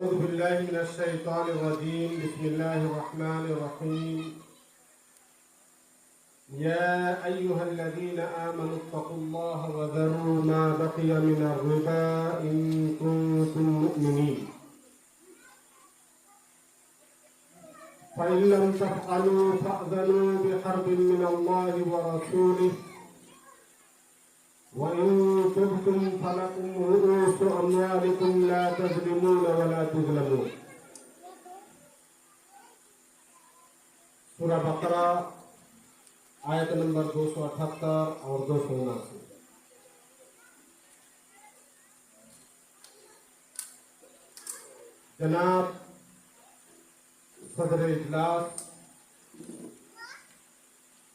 أعوذ بالله من الشيطان الرجيم. بسم الله الرحمن الرحيم. يا أيها الذين آمنوا اتقوا الله وذروا ما بقي من الربا إن كنتم مؤمنين فإن لم تفعلوا فأذنوا بحرب من الله ورسوله وإن تبتم فلكم رؤوس أموالكم لا تظلمون ولا تظلمون. سورہ بقرہ آیت نمبر 278 اور 279. جناب صدر اجلاس،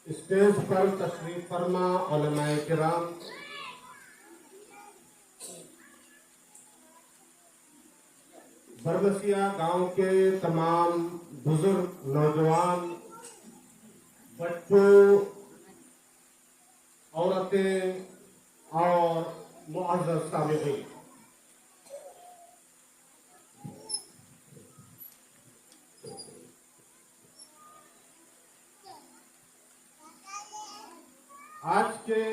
اسٹیج پر تشریف فرما علماء کرام، بربسیا گاؤں کے تمام بزرگ، نوجوان، بچوں، عورتیں اور معزز سامعین، آج کے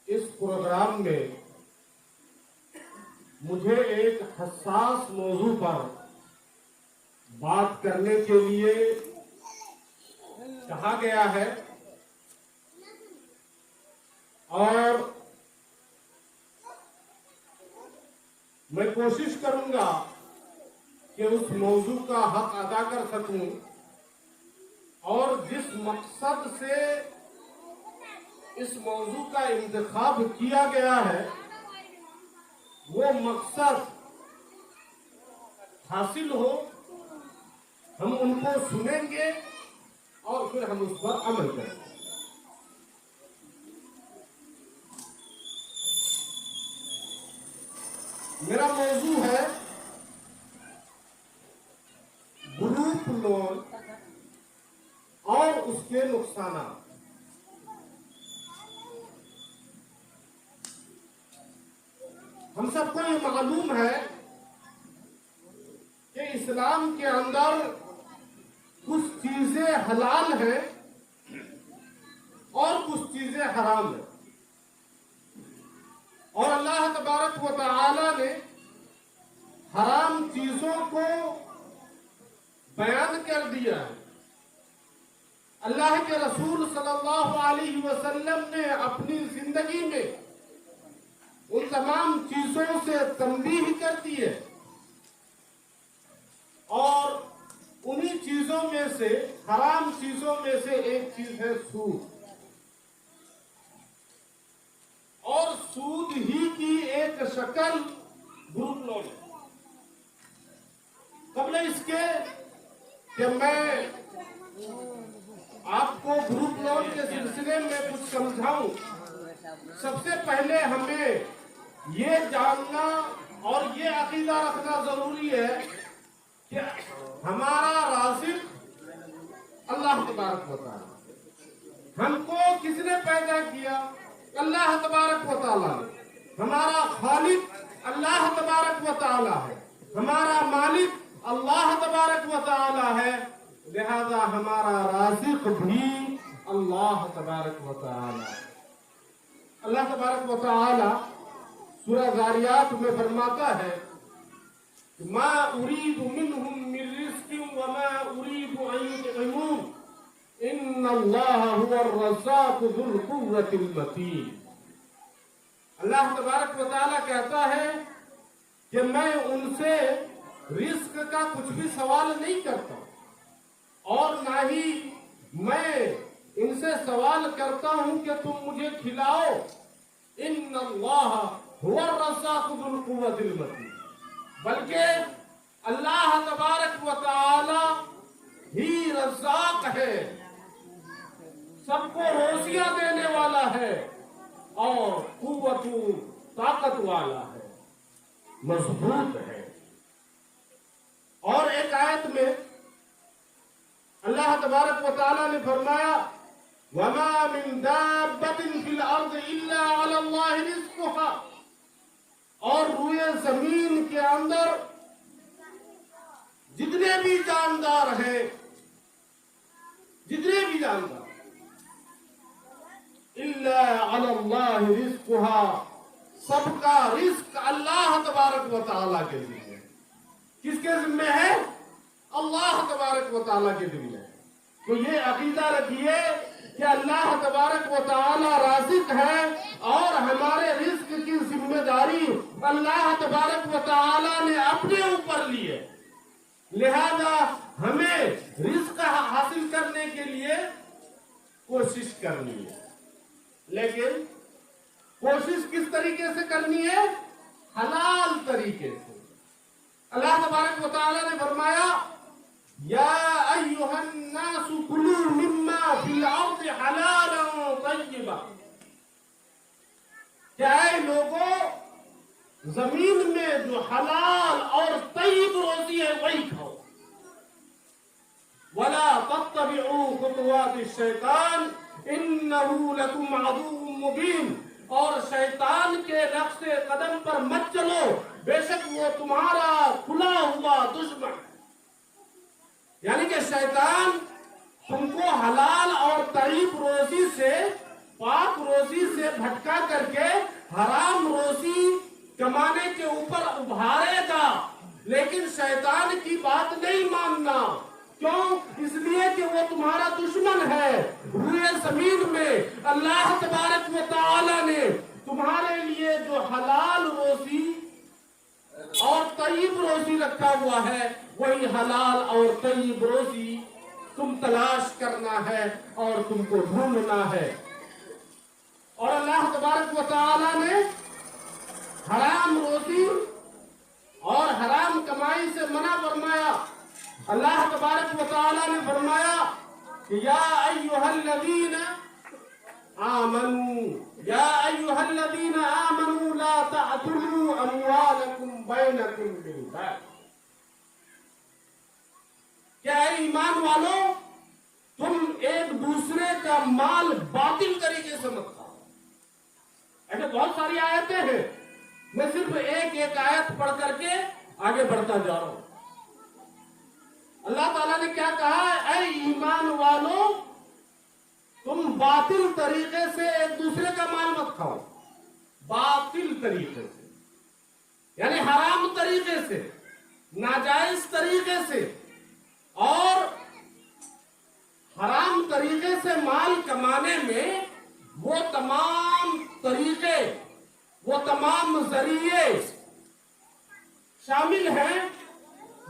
اس پروگرام میں مجھے ایک حساس موضوع پر بات کرنے کے لیے کہا گیا ہے اور میں کوشش کروں گا کہ اس موضوع کا حق ادا کر سکوں اور جس مقصد سے اس موضوع کا انتخاب کیا گیا ہے وہ مقصد حاصل ہو. ہم ان کو سنیں گے اور پھر ہم اس پر عمل کریں گے. میرا موضوع ہے گروپ لون اور اس کے نقصانات. ہم سب کو یہ معلوم ہے کہ اسلام کے اندر کچھ چیزیں حلال ہیں اور کچھ چیزیں حرام ہیں، اور اللہ تبارک و تعالی نے حرام چیزوں کو بیان کر دیا ہے. اللہ کے رسول صلی اللہ علیہ وسلم نے اپنی زندگی میں ان تمام چیزوں سے تنبیہ کر دی ہے، اور انہی چیزوں میں سے، حرام چیزوں میں سے ایک چیز ہے سود، اور سود ہی کی ایک شکل گروپ لون ہے. قبل اس کے کہ میں آپ کو گروپ لون کے سلسلے میں کچھ سمجھاؤں، سب سے پہلے ہمیں یہ جاننا اور یہ عقیدہ رکھنا ضروری ہے کہ ہمارا رازق اللہ تبارک و تعالی. ہم کو کس نے پیدا کیا؟ اللہ تبارک و تعالی نے. ہمارا خالق اللہ تبارک و تعالی ہے، ہمارا مالک اللہ تبارک و تعالی ہے، لہذا ہمارا رازق بھی اللہ تبارک و تعالی ہے. اللہ تبارک و تعالی سورہ ذاریات میں فرماتا ہے ما اريد منهم من رزق وما اريد ان يطعمون ان الله هو الرزاق ذو القوة المتين. اللہ تبارک و تعالی کہتا ہے کہ میں ان سے رزق کا کچھ بھی سوال نہیں کرتا اور نہ ہی میں ان سے سوال کرتا ہوں کہ تم مجھے کھلاؤ. ان اللہ هو الرزاق ذو القوة المتين. بلکہ اللہ تبارک و تعالی ہی رزاق ہے، سب کو روزیاں دینے والا ہے اور قوت طاقت والا ہے، مضبوط ہے. اور ایک آیت میں اللہ تبارک و تعالی نے فرمایا وَمَا مِن دَابَّةٍ فِي الْأَرْضِ إِلَّا عَلَى اللَّهِ رِزْقُهَا. کے اندر جتنے بھی جاندار ہیں، جتنے بھی جاندار، الا علی اللہ رزقها، سب کا رزق اللہ تبارک و تعالیٰ کے ذمہ ہے۔ کس کے ذمہ ہے؟ اللہ تبارک و تعالیٰ کے ذمہ ہے۔ تو یہ عقیدہ رکھیے کہ اللہ تبارک و تعالیٰ رازق ہے اور ہمارے رزق کی ذمہ داری اللہ تبارک و تعالیٰ نے اپنے اوپر لی ہے، لہذا ہمیں رزق حاصل کرنے کے لیے کوشش کرنی ہے، لیکن کوشش کس طریقے سے کرنی ہے؟ حلال طریقے سے۔ اللہ تبارک و تعالیٰ نے فرمایا یا ایھا الناس کلوا مما فی الارض حلالا طیبا، کہ اے لوگوں زمین میں جو حلال اور طیب روزی ہے وہی کھاؤ، ولا تتبعوا خطوات الشیطان انہ لکم عدو مبین، اور شیطان کے نقش قدم پر مت چلو، بے شک وہ تمہارا کھلا ہوا دشمن۔ یعنی کہ شیطان تم کو حلال اور طیب روزی سے، پاک روزی سے بھٹکا کر کے حرام روزی کمانے کے اوپر ابھارے گا، لیکن شیطان کی بات نہیں ماننا۔ کیوں؟ اس لیے کہ وہ تمہارا دشمن ہے۔ روئے زمین میں اللہ تبارک و تعالی نے تمہارے لیے جو حلال روزی اور طیب روزی رکھا ہوا ہے، وہی حلال اور طیب روزی تم تلاش کرنا ہے اور تم کو ڈھونڈنا ہے۔ اور اللہ تبارک و تعالی نے حرام روزی اور حرام کمائی سے منع فرمایا۔ اللہ تبارک و تعالی نے فرمایا کہ یا ایھا الذین آمنوا، یا ایھا الذین آمنوا لا تأکلوا اموالکم بینکم بالباطل، کیا اے ایمان والو تم ایک دوسرے کا مال باطل طریقے سے مت کھاؤ۔ ایسے بہت ساری آیتیں ہیں، میں صرف ایک آیت پڑھ کر کے آگے بڑھتا جا رہا ہوں۔ اللہ تعالیٰ نے کیا کہا؟ اے ایمان والو تم باطل طریقے سے ایک دوسرے کا مال مت کھاؤ، باطل طریقے سے یعنی حرام طریقے سے، ناجائز طریقے سے، اور حرام طریقے سے مال کمانے میں وہ تمام طریقے، وہ تمام ذریعے شامل ہیں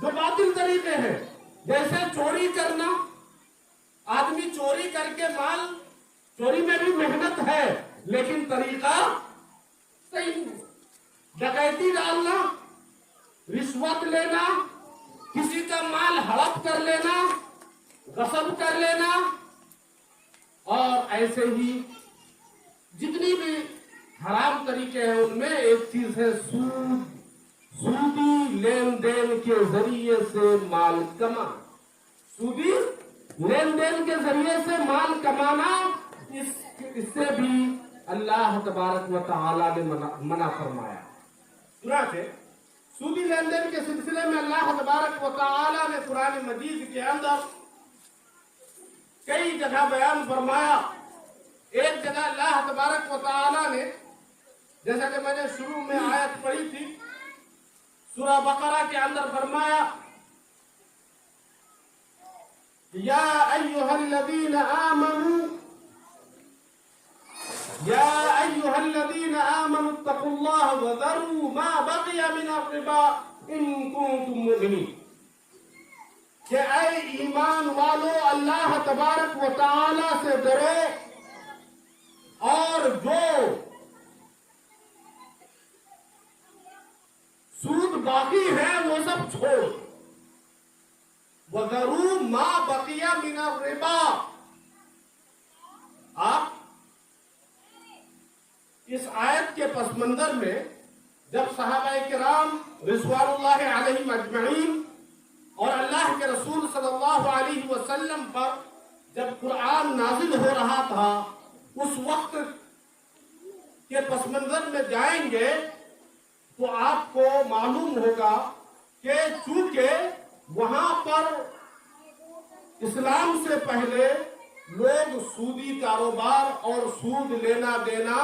جو باطل طریقے ہیں، جیسے چوری کرنا۔ آدمی چوری کر کے مال، چوری میں بھی محنت ہے لیکن طریقہ صحیح نہیں۔ ڈکیتی ڈالنا، رشوت لینا، کسی کا مال ہڑپ کر لینا، غصب کر لینا، اور ایسے ہی جتنی بھی حرام طریقے ہیں ان میں ایک چیز ہے سود، سودی لین دین کے ذریعے سے مال کمانا۔ سودی لین دین کے ذریعے سے مال کمانا، اس سے بھی اللہ تبارک و تعالی نے منع فرمایا۔ چنانچہ سودی لین دین کے سلسلے میں اللہ تبارک و تعالی نے قرآن مجید کے اندر کئی جگہ بیان فرمایا۔ ایک جگہ اللہ تبارک و تعالی نے، جیسا کہ میں نے شروع میں آیت پڑھی تھی، سورہ بقرہ کے اندر فرمایا یا ایھا الذین آمنوا، یا ایھا الذین آمنوا اتقوا اللہ وذروا ما بقی من الربا ان کنتم مؤمنین، کہ اے ایمان والو اللہ تبارک و تعالی سے ڈرو اور جو سود باقی ہے وہ سب چھوڑ، وَذَرُوا مَا بَقِيَ مِنَ الرِّبَا۔ آپ اس آیت کے پس منظر میں جب صحابہ کرام رضوان اللہ علیہم اجمعین اور اللہ کے رسول صلی اللہ علیہ وسلم پر جب قرآن نازل ہو رہا تھا، اس وقت کے پس منظر میں جائیں گے तो आपको मालूम होगा कि चूंकि वहां पर इस्लाम से पहले लोग सूदी कारोबार और सूद लेना देना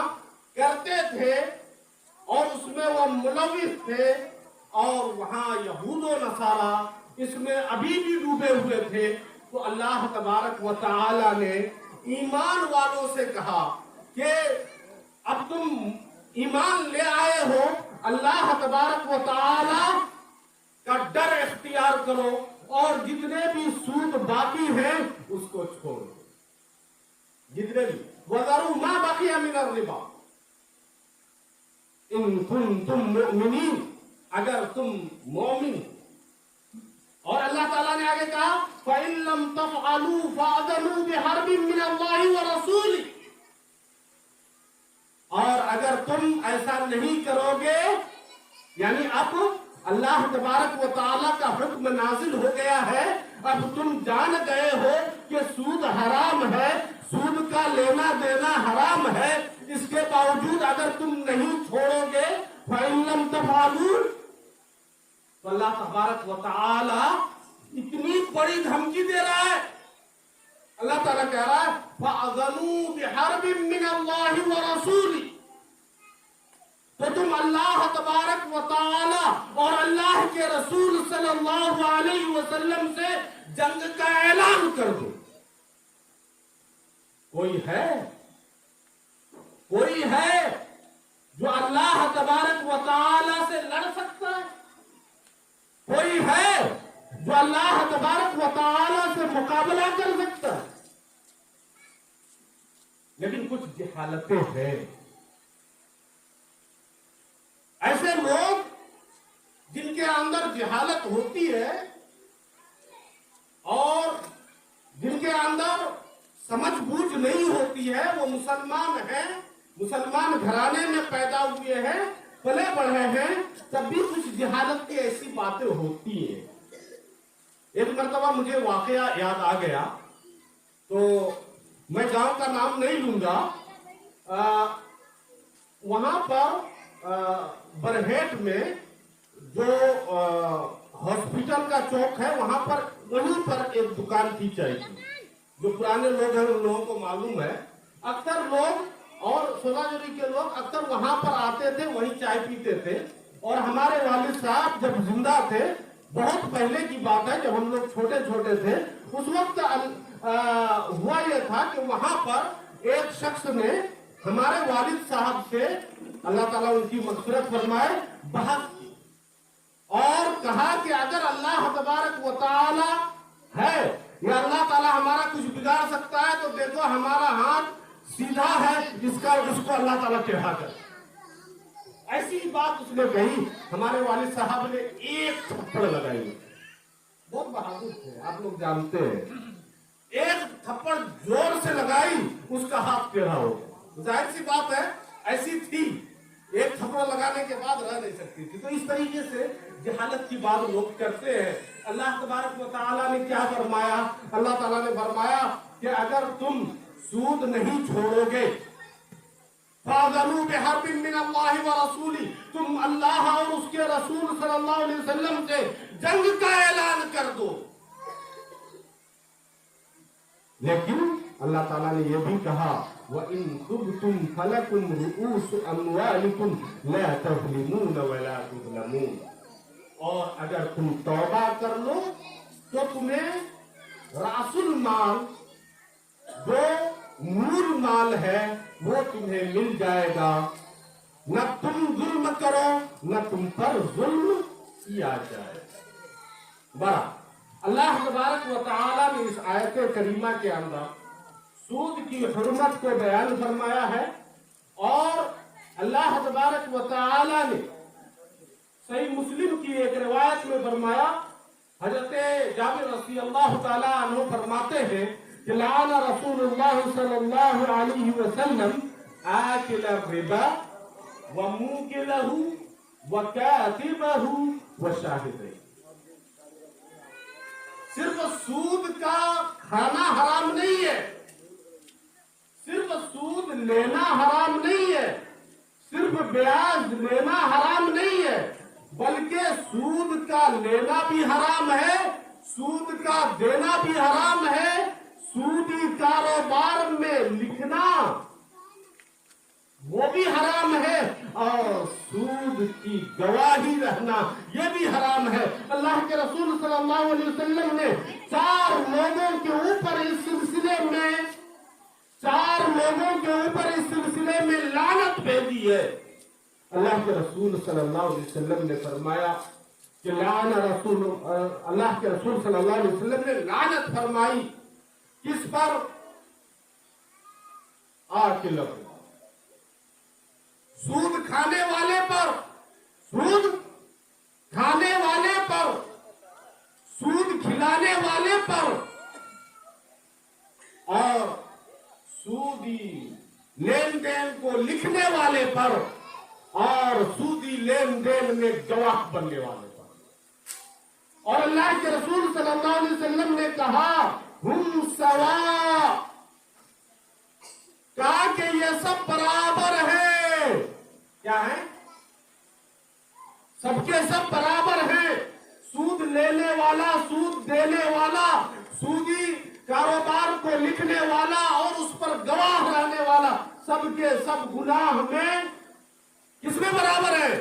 करते थे और उसमें वो मुलविस थे, और वहां यहूदो नसारा इसमें अभी भी डूबे हुए थे। तो अल्लाह तबारक व तआला ने ईमान वालों से कहा कि अब तुम ईमान ले आए हो, अल्लाह तबारक व तआला का डर इख्तियार करो और जितने भी सूद बाकी हैं उसको छोड़ो, जितने भी वज़रू मा बक़िया मिनर रिबा इन कुंतुम मुमिनीन, अगर तुम मोमिन। और अल्लाह ताला ने आगे कहा फ़इन लम तफ़अलू फ़अज़नु बिहर्बिन मिनल्लाहि व रसूलिही, और अगर तुम ऐसा नहीं करोगे, यानी अब अल्लाह तबारक व तआला का हुक्म नाजिल हो गया है, अब तुम जान गए हो कि सूद हराम है, सूद का लेना देना हराम है, इसके बावजूद अगर तुम नहीं छोड़ोगे फ़इन लम तफ़अलू, तो अल्लाह तबारक व तआला इतनी बड़ी धमकी दे रहा है। अल्लाह ताला कह रहा है फ़अज़नु बिहर्बिन मिनल्लाहि व रसूलिही, तो तुम अल्लाह तबारक व तआला और अल्लाह के रसूल सल्लल्लाहु अलैहि वसल्लम से जंग का ऐलान कर दो। कोई है जो अल्लाह तबारक व तआला से लड़ सकता है? कोई है जो अल्लाह तबारक व तआला से मुकाबला कर सकता है? लेकिन कुछ जहालतें हैं, ऐसे लोग जिनके अंदर जहालत होती है और जिनके अंदर समझ बूझ नहीं होती है, वो मुसलमान हैं, मुसलमान घराने में पैदा हुए हैं, पले बढ़े हैं, तब भी कुछ जहालत की ऐसी बातें होती हैं। एक मर्तबा मुझे वाकया याद आ गया, तो मैं गांव का नाम नहीं लूंगा, वहां पर बरहेट में जो हॉस्पिटल का चौक है वहां पर, वहीं पर एक दुकान थी चाय की। जो पुराने लोग हैं उन लोगों को मालूम है, अक्सर लोग और सोनाजुरी के लोग अक्सर वहां पर आते थे, वहीं चाय पीते थे। और हमारे वालिद साहब जब जिंदा थे, बहुत पहले की बात है, जब हम लोग छोटे छोटे थे, उस वक्त हुआ यह था कि वहां पर एक शख्स ने हमारे वालिद साहब से, अल्लाह ताला उनकी मग़फ़िरत फरमाए, बहस की और कहा कि अगर अल्लाह तबारक व तआला है या अल्लाह ताला हमारा कुछ बिगाड़ सकता है तो देखो हमारा हाथ सीधा है, उसको अल्लाह ताला टेढ़ा कर। ऐसी बात उसने कही। हमारे वालिद साहब ने एक थप्पड़ लगाई, बहुत बहादुर थे, आप लोग जानते हैं, एक थप्पड़ जोर से लगाई, उसका हाथ टेढ़ा हो गया। जाहिर सी बात है, ऐसी थी, एक थप्पड़ लगाने के बाद रह नहीं सकती थी। तो इस तरीके से जहालत की बात लोग करते हैं। अल्लाह तबारक व तआला ने क्या फरमाया? अल्लाह ताला ने फरमाया कि अगर तुम सूद नहीं छोड़ोगे, फ़अज़नु बिहर्बिन मिनल्लाहि व रसूलिही, तुम अल्लाह और उसके रसूल सल्लल्लाहु अलैहि वसल्लम से जंग का ऐलान कर दो। लेकिन अल्लाह ताला ने यह भी कहा व इन तुबतुम फलकुम रुऊसु अमवालिकुम ला तज़लिमून व ला तुज़लमून, और अगर तुम तौबा कर लो तो तुम्हें रासुल माल, जो मूल माल है, वो तुम्हें मिल जाएगा, न तुम जुल्म करो न तुम पर जुल्म किया जाए। बड़ा अल्लाह तबारक व तआला ने इस आयत करीमा के अंदर सूद की हुर्मत को बयान फरमाया है। और अल्लाह तबारक व तआला ने सही मुस्लिम की एक रिवायत में फरमाया, हजरत जाबिर रज़ी अल्लाह तआला अन्हु फरमाते हैं कि लाना रसूलुल्लाह सल्लल्लाहु अलैहि वसल्लम आकिल रिबा व मुकिलहु व कातिबहु व शाहिदैहि। सिर्फ सूद का खाना हराम नहीं है, सिर्फ सूद लेना हराम नहीं है, सिर्फ ब्याज लेना हराम नहीं है, बल्कि सूद का लेना भी हराम है, सूद का देना भी हराम है, सूदी कारोबार में लिखना वो भी हराम है, और सूद की गवाही रहना ये भी हराम है। अल्लाह के रसूल सल्लल्लाहु अलैहि वसल्लम ने 4 लोगों के ऊपर इस सिलसिले में 4 लोगों के ऊपर इस सिलसिले में लानत भेजी है। अल्लाह के रसूल सल्लल्लाहु अलैहि वसल्लम ने फरमाया कि अल्लाह के रसूल सल्लल्लाहु अलैहि वसल्लम ने लानत फरमाई किस पर? आकिल पर, सूद खाने वाले पर, सूद खाने वाले पर, सूद खिलाने वाले पर, और सूदी लेन देन को लिखने वाले पर, और सूदी लेन देन में गवाह बनने वाले पर। और अल्लाह के रसूल सल्लल्लाहु अलैहि वसल्लम ने कहा हुम सवा, कहा कि ये सब बराबर है। क्या है? सबके सब बराबर हैं। सूद लेने वाला, सूद देने वाला, सूदी कारोबार को लिखने वाला और उस पर गवाह रहने वाला, सबके सब गुनाह में किसमें बराबर है?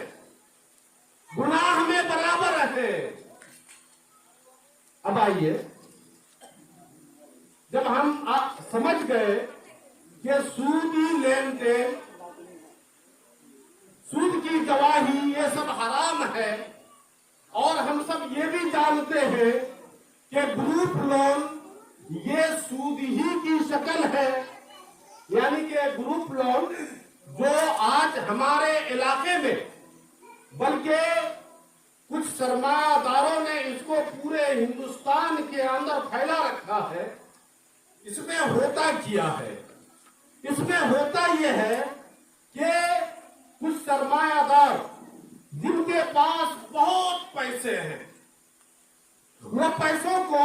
गुनाह में बराबर है। अब आइए, जब हम समझ गए कि सूदी लेन देन, सूद की गवाही ये सब हराम है, और हम सब ये भी जानते हैं कि ग्रुप लोन ये सूद ही की शक्ल है, यानी कि ग्रुप लोन जो आज हमारे इलाके में, बल्कि कुछ सरमायादारों ने इसको पूरे हिंदुस्तान के अंदर फैला रखा है। इसमें होता क्या है? इसमें होता यह है कि कुछ सरमायादार जिनके पास बहुत पैसे हैं, वो पैसों को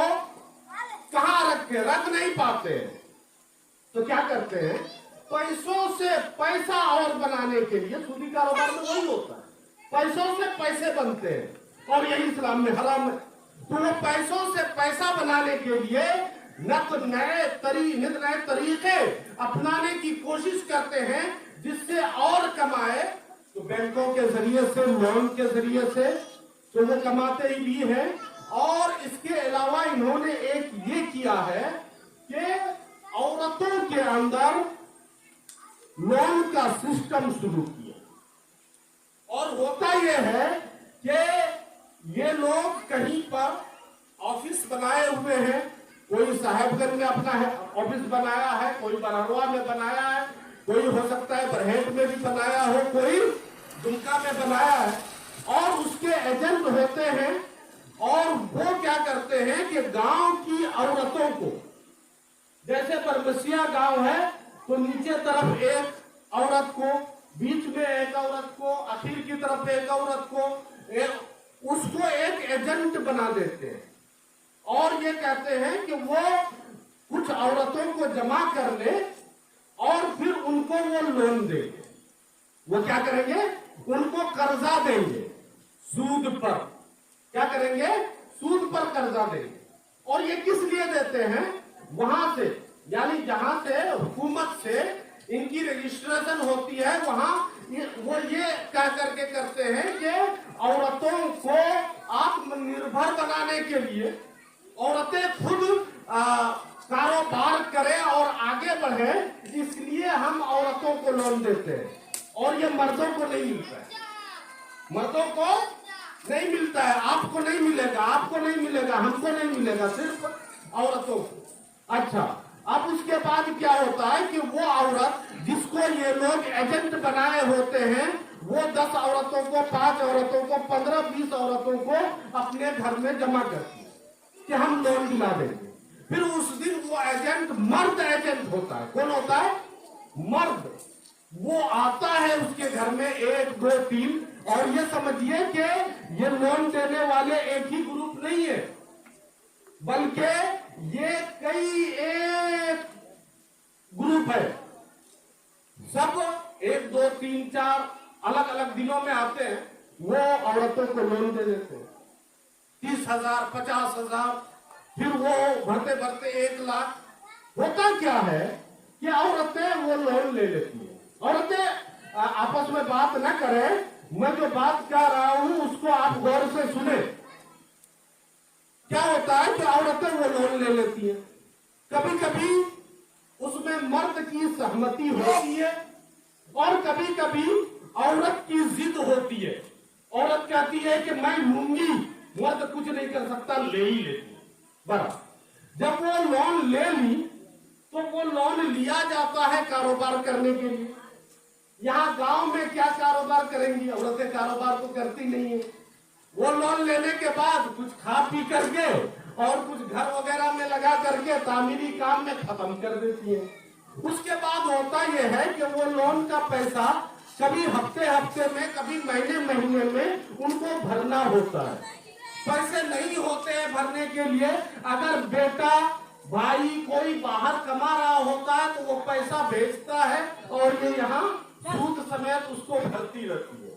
कहाँ रख नहीं पाते, तो क्या करते हैं? पैसों से पैसा और बनाने के लिए, सूदी कारोबार में वही होता है, पैसों से पैसे बनते हैं, और यही इस्लाम में हराम है। तो वो पैसों से पैसा बनाने के लिए नित नए तरीके अपनाने की कोशिश करते हैं, जिससे और कमाए। तो बैंकों के जरिए से, लोन के जरिए से तो वो कमाते ही भी हैं, और इसके अलावा इन्होंने एक ये किया है कि औरतों के अंदर लोन का सिस्टम शुरू किया। और होता यह है कि ये लोग कहीं पर ऑफिस बनाए हुए हैं, कोई साहेबगंज में अपना ऑफिस बनाया है, कोई बरहवा में बनाया है, कोई हो सकता है बरहेट में भी बनाया हो, कोई दुमका में बनाया है, और उसके एजेंट होते हैं। और वो क्या करते हैं कि गांव की औरतों को, जैसे परमसिया गांव है तो नीचे तरफ एक औरत को, बीच में एक औरत को, आखिर की तरफ एक औरत को, उसको एक एजेंट बना देते हैं, और ये कहते हैं कि वो कुछ औरतों को जमा कर ले और फिर उनको वो लोन देंगे। वो क्या करेंगे? उनको कर्जा देंगे सूद पर। क्या करेंगे? सूद पर कर्जा देंगे। और ये किस लिए देते हैं? वहां से, यानी जहां से हुकूमत से इनकी रजिस्ट्रेशन होती है, वहां वो ये कह करके करते हैं कि औरतों को आत्मनिर्भर बनाने के लिए, औरतें खुद कारोबार करें और आगे बढ़े, इसलिए हम औरतों को लोन देते हैं। और ये मर्दों को नहीं मिलता है, मर्दों को नहीं मिलता है, आपको नहीं मिलेगा, आपको नहीं मिलेगा, हमको नहीं मिलेगा, सिर्फ औरतों को। अच्छा, अब उसके बाद क्या होता है कि वो औरत जिसको ये लोग एजेंट बनाए होते हैं, वो 10 औरतों को, 5 औरतों को, 15-20 औरतों को अपने घर में जमा करती है कि हम लोन दिला देंगे। फिर उस दिन वो एजेंट मर्द एजेंट होता है। कौन होता है? मर्द। वो आता है उसके घर में 1, 2, 3, और ये समझिए कि ये लोन देने वाले एक ही ग्रुप नहीं है, बल्कि ये कई एक ग्रुप है। सब 1, 2, 3-4 अलग अलग दिनों में आते हैं, वो औरतों को लोन दे देते हैं 30,000, 50,000, फिर वो भरते भरते 1 लाख। होता क्या है कि औरतें वो लोन ले लेती हैं। औरतें आपस में बात न करें, मैं जो बात कह रहा हूं उसको आप गौर से सुने। क्या होता है कि औरतें वो लोन ले लेती हैं, कभी कभी उसमें मर्द की सहमति होती है और कभी कभी औरत की जिद होती है। औरत कहती है कि मैं लूंगी, मर्द कुछ नहीं कर सकता, ले ही लेती है। बराबर जब वो लोन ले ली तो वो लोन लिया जाता है कारोबार करने के लिए। यहाँ गांव में क्या कारोबार करेंगी औरतें, कारोबार तो करती नहीं है। वो लोन लेने के बाद कुछ खा पी करके और कुछ घर वगैरह में लगा करके तामीरी काम में खत्म कर देती है। उसके बाद होता यह है कि वो लोन का पैसा कभी हफ्ते हफ्ते में, कभी महीने महीने में उनको भरना होता है। पैसे नहीं होते हैं भरने के लिए। अगर बेटा भाई कोई बाहर कमा रहा होता है तो वो पैसा भेजता है और ये यहाँ सूद समेत उसको भरती रहती है।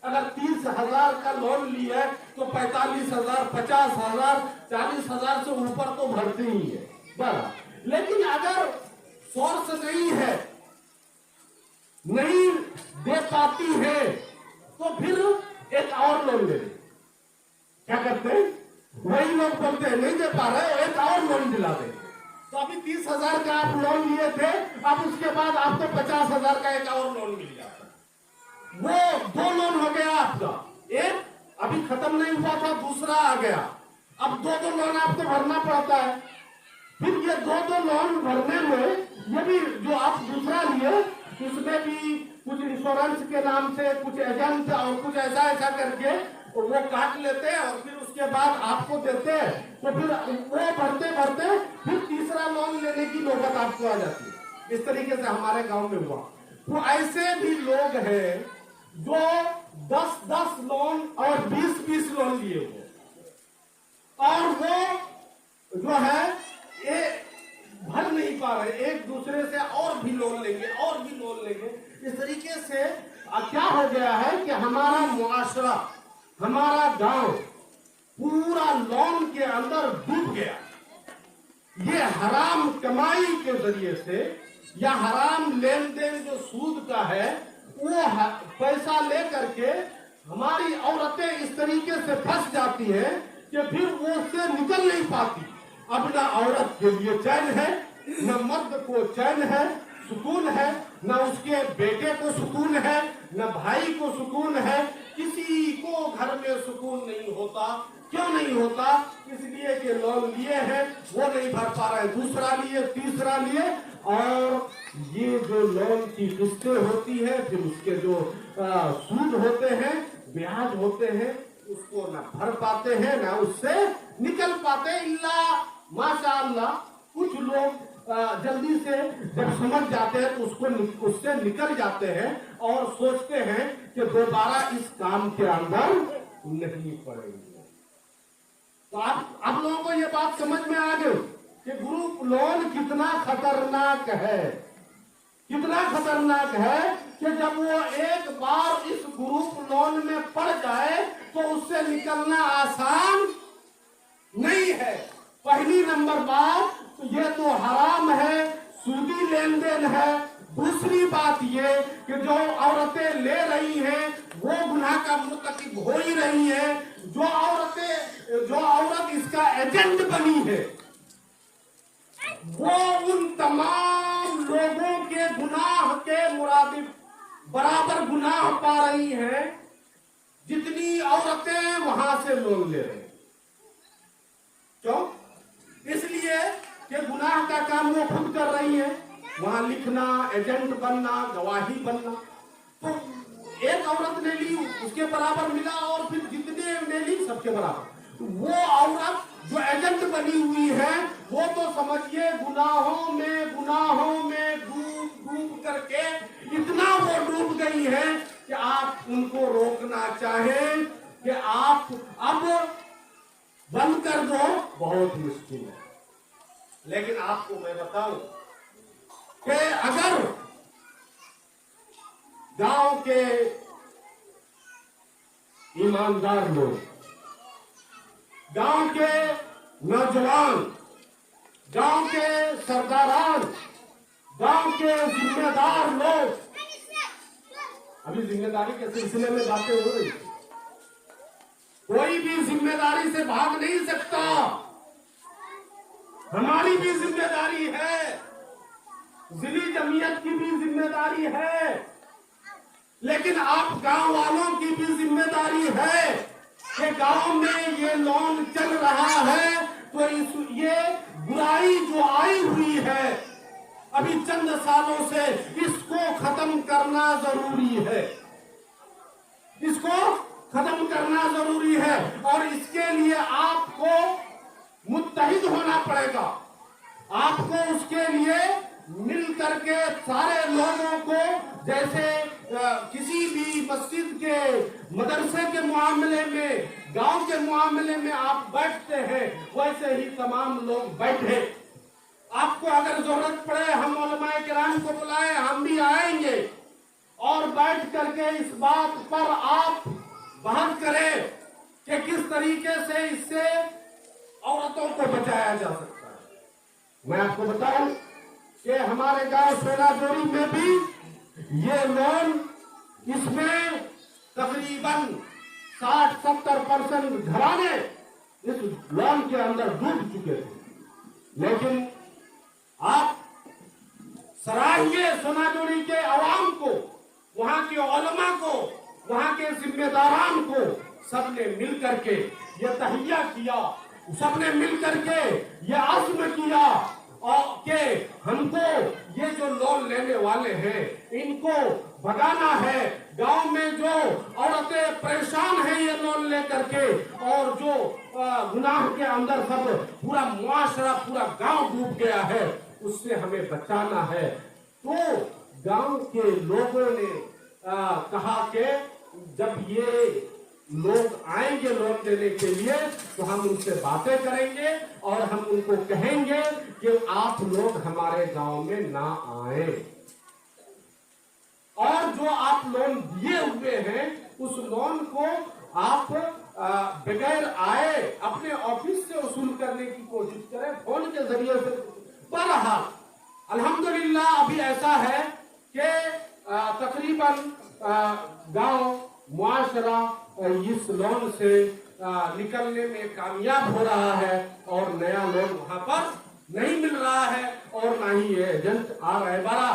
अगर 30,000 का लोन लिया है तो 45,000, 50,000, 40,000 से ऊपर तो भरते ही है। बराबर लेकिन अगर सोर्स नहीं है, नहीं दे पाती है, तो फिर एक और लोन ले ले। क्या करते हैं? वही लोग बोलते हैं नहीं दे पा रहे, एक और लोन दिला देंगे। तो अभी 30,000 का आप लोन लिए थे, अब उसके बाद आपको 50,000 का एक और लोन मिल जाता है। वो 2 लोन हो गया आपका, एक अभी खत्म नहीं हुआ था, दूसरा आ गया। अब 2 लोन आपको भरना पड़ता है। फिर ये 2 लोन भरने में ये भी जो आप दूसरा लिए उसमें भी कुछ इंश्योरेंस के नाम से कुछ एजेंट और कुछ ऐसा ऐसा करके वो काट लेते हैं और फिर उसके बाद आपको देते हैं। तो फिर वो भरते भरते फिर तीसरा लोन लेने की नौबत आपको आ जाती है। इस तरीके से हमारे गांव में हुआ। तो ऐसे भी लोग हैं जो 10-10 लोन और 20-20 लोन लिए हुए, और वो जो है ये भर नहीं पा रहे, एक दूसरे से और भी लोन लेंगे और भी लोन लेंगे। इस तरीके से क्या हो गया है कि हमारा मुआशरा, हमारा गांव पूरा लोन के अंदर डूब गया। ये हराम कमाई के जरिए से या हराम लेन देन जो सूद का है वो पैसा ले करके हमारी औरतें इस तरीके से फंस जाती हैं कि फिर वो उससे निकल नहीं पाती। अब ना औरत के लिए चैन है, न मर्द को चैन है, सुकून है, न उसके बेटे को सुकून है, न भाई को सुकून है, किसी को घर में सुकून नहीं होता। क्यों नहीं होता? इसलिए कि लोन लिए हैं वो नहीं भर पा रहे, दूसरा लिए, तीसरा लिए, और ये जो लोन की किस्तें होती है फिर उसके जो सूद होते हैं, ब्याज होते हैं, उसको ना भर पाते हैं ना उससे निकल पाते। इल्ला माशाअल्लाह कुछ लोग जल्दी से जब समझ जाते हैं तो उससे निकल जाते हैं और सोचते हैं कि दोबारा इस काम के अंदर नहीं पड़ेंगे। तो आप लोगों को ये बात समझ में आ गई कि ग्रुप लोन कितना खतरनाक है, कितना खतरनाक है कि जब वो एक बार इस ग्रुप लोन में पड़ जाए तो उससे निकलना आसान नहीं है। पहली नंबर बात तो ये तो हराम है, सूदी लेन देन है। दूसरी बात ये कि जो औरतें ले रही हैं वो गुनाह का मुर्तकिब हो ही रही है। जो औरत इसका एजेंट बनी है वो उन तमाम लोगों के गुनाह के मुरादिफ बराबर गुनाह पा रही हैं जितनी औरतें वहां से लोन ले रही। क्यों? इसलिए कि गुनाह का काम वो खुद कर रही है, वहां लिखना, एजेंट बनना, गवाही बनना। तो एक औरत ने ली उसके बराबर मिला और फिर जितने ने ली सबके बराबर। वो औरत जो एजेंट बनी हुई है वो तो समझिए गुनाहों में डूब करके इतना वो डूब गई है कि आप उनको रोकना चाहें कि आप अब बंद कर दो, बहुत मुश्किल है। लेकिन आपको मैं बताऊं कि अगर गांव के ईमानदार लोग, गांव के नौजवान, गांव के सरदारान, गांव के जिम्मेदार लोग, अभी जिम्मेदारी के सिलसिले में बातें हो रही, कोई भी जिम्मेदारी से भाग नहीं सकता। हमारी भी जिम्मेदारी है, जिली जमीयत की भी जिम्मेदारी है, लेकिन आप गांव वालों की भी जिम्मेदारी है कि गांव में ये लोन चल रहा है तो ये बुराई जो आई हुई है अभी चंद सालों से, इसको खत्म करना जरूरी है, इसको खत्म करना जरूरी है। और इसके लिए आपको मुत्तहिद होना पड़ेगा, आपको उसके लिए मिल करके सारे लोगों को, जैसे किसी भी मस्जिद के, मदरसे के मामले में, गांव के मामले में आप बैठते हैं, वैसे ही तमाम लोग बैठे। आपको अगर जरूरत पड़े हम उलमाए किराम को बुलाएं, हम भी आएंगे और बैठ करके इस बात पर आप बहस करें कि किस तरीके से इससे औरतों को बचाया जा सकता है। मैं आपको बताऊं कि हमारे गांव सोनाजोरी में भी ये लोन, इसमें तकरीबन 60-70% घराने इस लोन के अंदर डूब चुके थे। लेकिन आप सराहिए सोनाजोरी के अवाम को, वहां के उलमा को, वहां के जिम्मेदारान को, सबने मिल करके ये तहिया किया, सबने मिल करके ये अज़्म किया और कि हमको ये जो लोन लेने वाले हैं इनको भगाना है। गांव में जो औरतें परेशान हैं ये लोन लेकर के, और जो गुनाह के अंदर सब पूरा मुआशरा, पूरा गांव डूब गया है, उससे हमें बचाना है। तो गांव के लोगों ने कहा कि जब ये लोग आएंगे लोन देने के लिए तो हम उनसे बातें करेंगे और हम उनको कहेंगे कि आप लोग हमारे गांव में ना आए, और जो आप लोन दिए हुए हैं उस लोन को आप बगैर आए अपने ऑफिस से वसूल करने की कोशिश करें, फोन के जरिए से। बहरहाल अल्हम्दुलिल्लाह अभी ऐसा है कि तकरीबन गांव मुआशरा इस लोन से निकलने में कामयाब हो रहा है और नया लोन वहां पर नहीं मिल रहा है और ना ही ये एजेंट आ रहे बारा।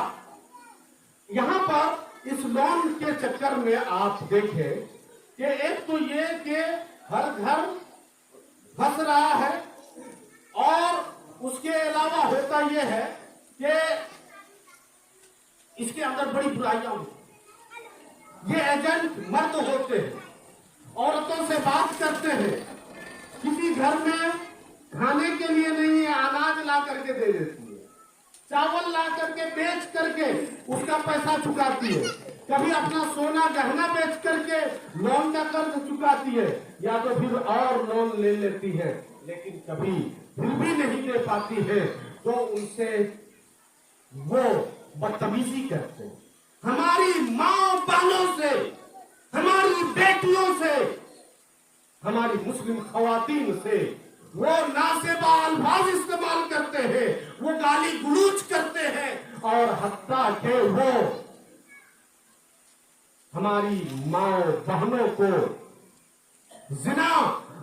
यहाँ पर इस लोन के चक्कर में आप देखें कि एक तो ये कि हर घर फंस रहा है, और उसके अलावा होता यह है कि इसके अंदर बड़ी बुराइयां होती। ये एजेंट मर्द होते हैं, औरतों से बात करते हैं, किसी घर में खाने के लिए नहीं है, अनाज ला करके दे देती है, चावल ला करके बेच करके उसका पैसा चुकाती है, कभी अपना सोना गहना बेच करके लोन का कर्ज चुकाती है, या तो फिर और लोन ले लेती है, लेकिन कभी फिर भी नहीं दे पाती है तो उनसे वो बदतमीजी करते हैं। हमारी माँ बहनों से, हमारी बेटियों से, हमारी मुस्लिम खवातीन से वो नासेबा अल्फाज इस्तेमाल करते हैं, वो गाली गलौज करते हैं, और हत्ता के वो हमारी माँ बहनों को जिना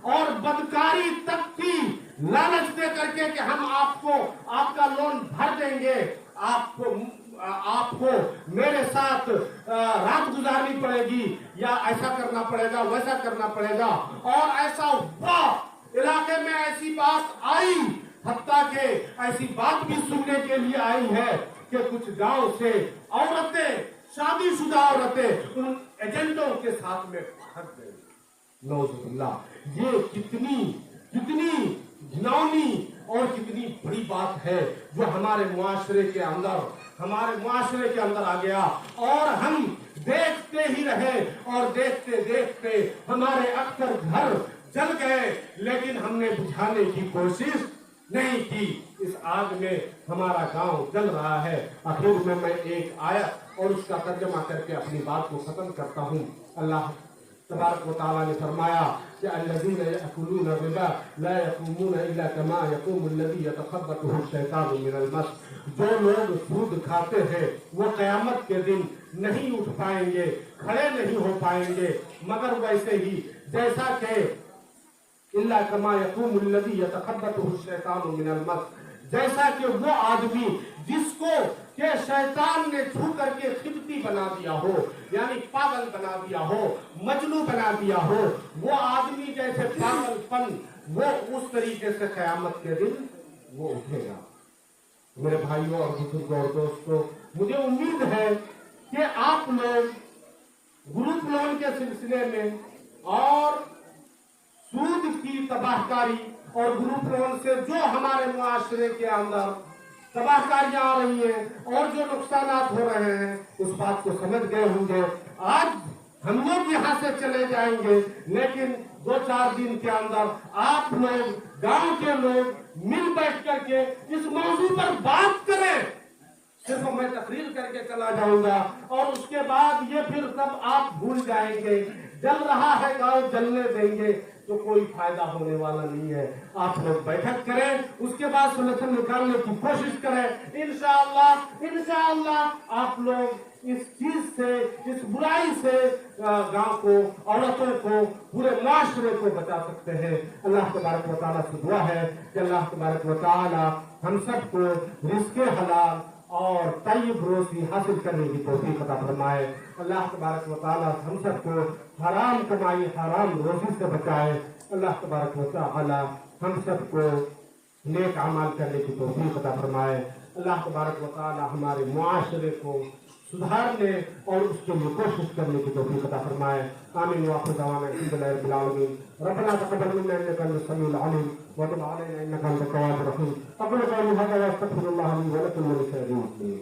और बदकारी तक की लालच दे करके कि हम आपको आपका लोन भर देंगे, आपको मेरे साथ रात गुजारनी पड़ेगी, या ऐसा करना पड़ेगा, वैसा करना पड़ेगा। और ऐसा हुआ, इलाके में ऐसी बात आई, हत्ता के ऐसी बात भी सुनने के लिए आई है कि कुछ गांव से औरतें, शादीशुदा औरतें उन एजेंटों के साथ में भाग गई। नौजुबिल्लाह, ये कितनी घिनौनी और कितनी बड़ी बात है जो हमारे मुआशरे के अंदर आ गया, और हम देखते ही रहे, और देखते देखते हमारे अक्सर घर जल गए, लेकिन हमने बुझाने की कोशिश नहीं की। इस आग में हमारा गांव जल रहा है। आखिर में मैं एक आयत اور اس کا ترجمہ کر کے اپنی بات کو ختم کرتا ہوں۔ اللہ تبارک و تعالیٰ نے فرمایا کہ الذین یأکلون الربا لا یقومون الا کما یقوم الذی یتخبطہ الشیطان من المس، جو لوگ سود کھاتے ہیں وہ قیامت کے دن نہیں اٹھ پائیں گے، کھڑے نہیں ہو پائیں گے، مگر ویسے ہی جیسا کہ الا کما یقوم الذی یتخبطہ الشیطان من المس، جیسا کہ وہ آدمی جس کو کہ شیطان نے چھو کر کے خبتی بنا دیا ہو، یعنی پاگل بنا دیا ہو، مجنون بنا دیا ہو، وہ آدمی جیسے پاگل پن وہ اس طریقے سے قیامت کے دن وہ اٹھے گا۔ میرے بھائیوں اور بزرگوں اور دوستوں، مجھے امید ہے کہ آپ لوگ گروپ لون کے سلسلے میں اور سود کی تباہ کاری اور گروپ لون سے جو ہمارے معاشرے کے اندر تباہ کاریاں آ رہی ہیں اور جو نقصانات ہو رہے ہیں اس بات کو سمجھ گئے ہوں گے۔ آج ہم لوگ یہاں سے چلے جائیں گے، لیکن 2-4 دن کے اندر آپ لوگ گاؤں کے لوگ مل بیٹھ کر کے اس موضوع پر بات کریں۔ صرف میں تقریر کر کے چلا جاؤں گا اور اس کے بعد یہ پھر سب آپ بھول جائیں گے۔ جل رہا ہے گاؤں جلنے دیں گے تو کوئی فائدہ ہونے والا نہیں ہے۔ آپ لوگ بیٹھک کریں، اس کے بعد سولوشن نکالنے کی کوشش کریں۔ انشاءاللہ آپ لوگ اس چیز سے، اس برائی سے گاؤں کو، عورتوں کو، پورے معاشرے کو بچا سکتے ہیں۔ اللہ تبارک و تعالیٰ سے دعا ہے کہ اللہ تبارک و تعالیٰ ہم سب کو رزق حلال اور طیب روزی حاصل کرنے کی توفیق عطا فرمائے۔ اللہ تبارک و تعالیٰ ہم سب کو حرام کمائی، حرام روزی سے بچائے۔ اللہ تبارک و تعالیٰ ہم سب کو نیک اعمال کرنے کی توفیق عطا فرمائے۔ اللہ تبارک و تعالیٰ ہمارے معاشرے کو سدھارنے اور اس کے لیے کوشش کرنے کی توفیق عطا فرمائے۔ آمین وآخر دعوانا الحمدللہ رب العالمین۔ ربنا تقبل منا انك انت السميع العليم وتب علينا انك انت التواب الرحيم۔ اقول قولي هذا واستغفر الله لي ولكم ولسائر المسلمين۔